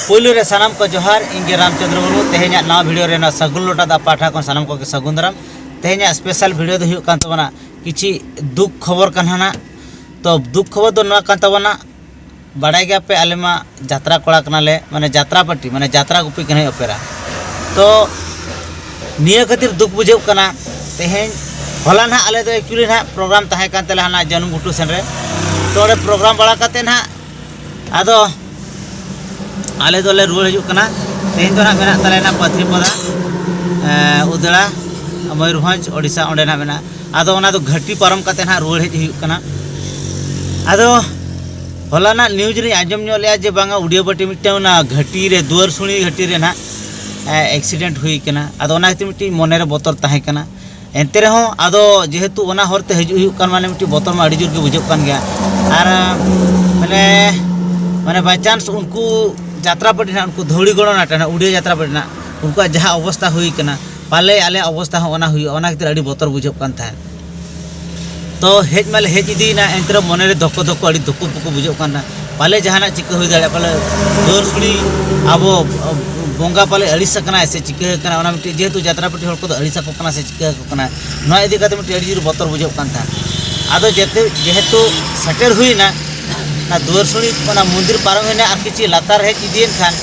पुलु रे सानाम को जोहार इंगे रामचंद्र मुर्मू तेहेኛ नवा वीडियो रे ना सगुन लोटा दा पाठा को सानाम को सगुन दाराम तेहेኛ स्पेशल वीडियो दो हुयुक कान तबना किछि दुख खबर काना तो दुख खबर दो नवा कान तबना बाडाय गया पे आलेमा यात्रा कोड़ा कनाले माने यात्रा पार्टी माने यात्रा गुपी कने ओपेरा तो निया खातिर दुख बुझेउ कना तेहेñ होला ना आले दो एक्चुअली ना प्रोग्राम ताहे कान तेला ना जन्म गुटू सेन रे तो ओडे प्रोग्राम बड़ा काते ना आदो आले दोले रुआड़ हजू कना तेहेñ दो ना मेना तले ना पथरीपदा उदड़ा मयूरभंज ओडिशा ओंडे ना मेना आदो ओना दो घाटी पारम काते ना रुआड़ हज हजू कना आदो होला ना न्यूज रे आंजम ᱧᱚᱜ ᱞᱮᱭᱟ जे बांगा उडियो बटी मिटन ना घाटी रे दुआर सुणी घाटी रे ना एक्सीडेंट हुई कना आदो ओना खातिर मिटी मने रे बोतर ताहे कना एनते रे हो आदो जेहेतु ओना हरते हजू हुई कान माने मिटी बोतर मा अडी जोर के बुझो कान गया आर माने बाय चांस उनको यात्रा पार्टी ना उनको धौड़ी गणो ना उड़िया यात्रा पार्टी ना उनको जहाँ अवस्था हुई कना पाले आले अवस्था होना हुई ओना खातिर अडी बोतर बुझो कान था तो हेज माले हेज इदी ना एंतर मने रे धक्को धक्को अडी धक्को पुको बुझो कान पाले जहाना चिका हुई दाड़े पाले जोर सुड़ी आबो बोंगा पाले अड़ी सकना से चिका कना ओना मिटी जेहेतु यात्रा पार्टी हर को अड़ी सको कना से चिका कना नोआ इदी काते मिटी अड़ी जोर बोतर बुझो कान था आदो जेहेतु सेटेल हुई ना दुआर सुड़ी मंदिर पारम होना और किसी लातार हेज इदीन खान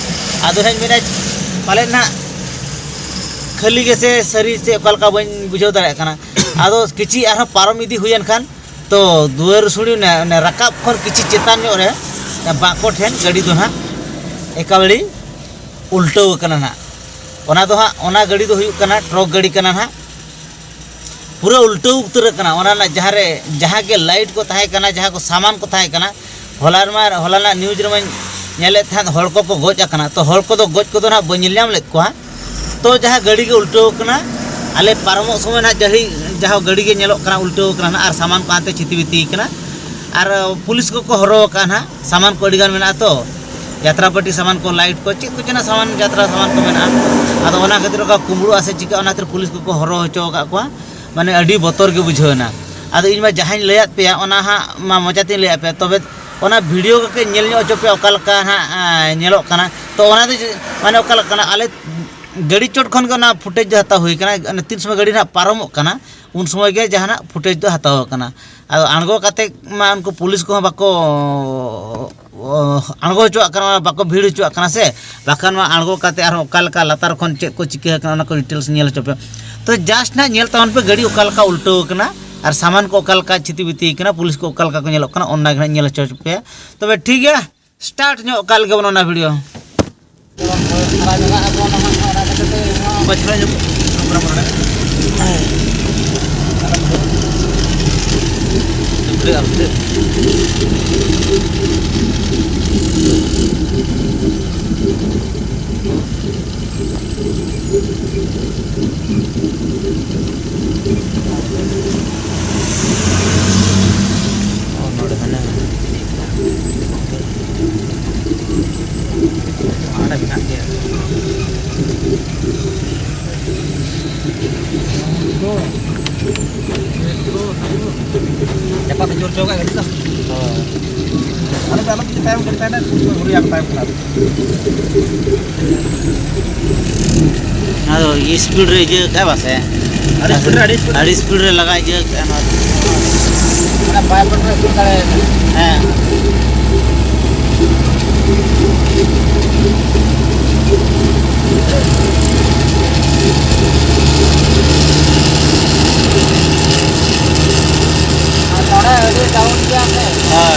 आदो हेज मेना पाले ना खाली के से सरी से ओकालका बन बुझाव दाड़े कना आदो किसी आरो पारम इदी हुयन खान तो दुआर सुड़ी ने रकाब खन किसी चेतान ᱧᱚᱜ रे बाको ठेन गाड़ी दो ना एकाबड़ी उल्टो कना ना ओना दो हा ओना गाड़ी दो हुयुक कना ट्रक गाड़ी कना ना पूरा उल्टो उतर कना ओना ना जहाँ के लाइट को ताहे कना जहाँ को सामान को ताहे कना होला ना न्यूज रे मन नेले थान हड़ को गज कना तो हड़ को दो गज को दो ना बनिल्याम ले को तो जहाँ गाड़ी के उल्टो कना आले पारमो समय ना जहाँ गाड़ी के नेलो कना उल्टो कना और सामान को आते छिती बिती कना और पुलिस को हरो कना सामान को अडिगान मेना तो यात्रा पार्टी सामान को लाइट को चेक को जना सामान यात्रा सामान को मेना आदो ओना खातिर का कुमड़ू आसे चिका ओना खातिर पुलिस को हरो हचो का को माने अडी बोतर के बुझोना आदो इन मा जहां लयात पे ओना हा मा मजाती लया पे तबे ओना वीडियो के नेल ᱧᱚᱜ ᱪᱚᱯᱮ ओकालका हा नेलोक कना तो ओना दो माने ओकालका कना आले गाड़ी चोट खन के ना फुटेज दो हता हुई कना तीन समय गाड़ी ना पारमोक कना उन समय के जहां फुटेज दो हताव कना आदो अणगो काते मा उनको पुलिस को बाको अणगो हचो कना बाको भीड़ हचो कना से बाखान मा अणगो काते आर ओकालका लातार खन चेक को चिका कना ओना को डिटेल्स नेल चोपे तो जस्ट ना नेल तावन पे गाड़ी ओकालका उल्टो कना और सामान को ओकालका छिती बिती कना पुलिस को ओकालका को नेलो कना ओना गना नेल चोपे तबे ठीक है स्टार्ट ᱧᱚᱜ ओकाल के बनना video cepat jor-jor kayak gitu. Ada dalam kita nguri yang time kena. Aduh, speed रे जे काय बात है? अरे स्पीड रे लगा जे ना. mana पाय पर स्पीड करे. हां. डाउन किया है हां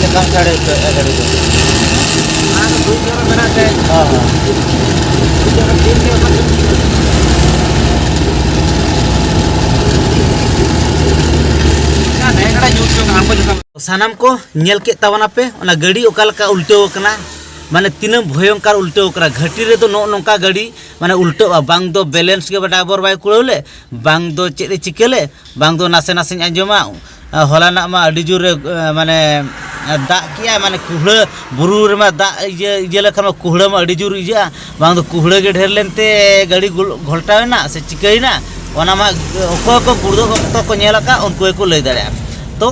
ये कम साड़े गाड़ी को हां तो दो जगह बना है हां हां जगह तीन के ना नेगड़ा यूज को हमको जो सानाम को नेल के तवना पे ओना गाड़ी ओकालका उल्टो कना माने तीन भयंकर उल्टो करा घाटी रे तो नोका गाड़ी माने उल्टो बांग दो बैलेंस के बराबर बाय कुड़ले बांग दो चेरे चिकेले बांग दो नासे नासे आंजमा हलाना मा अडी जोर माने दा किया माने कुहड़ बुरु रे मा दा ये लेखा कुहड़ मा अडी जोर इजा बांग दो कुहड़ के ढेर लेनते गाड़ी घोलटावेना से चिकईना ओना मा ओको को गुर्दो को नेलका उनको को लई दाड़े तो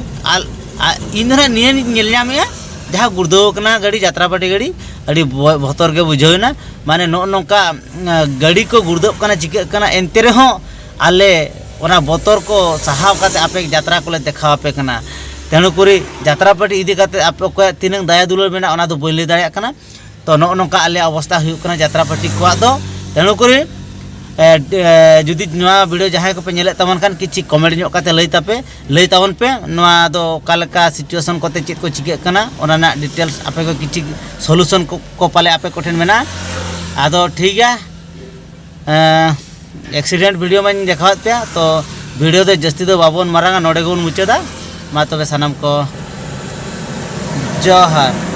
इन निये नेलनामे जहाँ गुड़दो गाड़ी यात्रा पार्टी गाड़ी अड़ी बतर के बुझेना माने नौका गाड़ी को गुड़दोना चिकाना एनते रहो आले ओना बतर को सहाव काते आपे यात्रा को देखापे तेणुकरी यात्रा पार्टी इदी काते आपे को तीन दया दुलार मेना ओना दो बई लई दाड़ेया कना तो नौका आले अवस्था हुयुक कना यात्रा पार्टी को दो तेणुकरी जुदी नवा वीडियो जहाँ को पे नेले तमन खान किछि कमेंट ᱧᱚᱜ काते लई तावन पे नवा दो कालका सिचुएशन कोते चेत को चिके कना ओना ना डिटेल्स आपे को किछि सॉल्यूशन को पाले आपे कोठेन मेना आदो ठीक है एक्सीडेंट वीडियो में देखावत पे तो वीडियो दो जस्ती दो बाबन मारांगा नोडे गुन मुचादा मा तबे सनम को जोहार।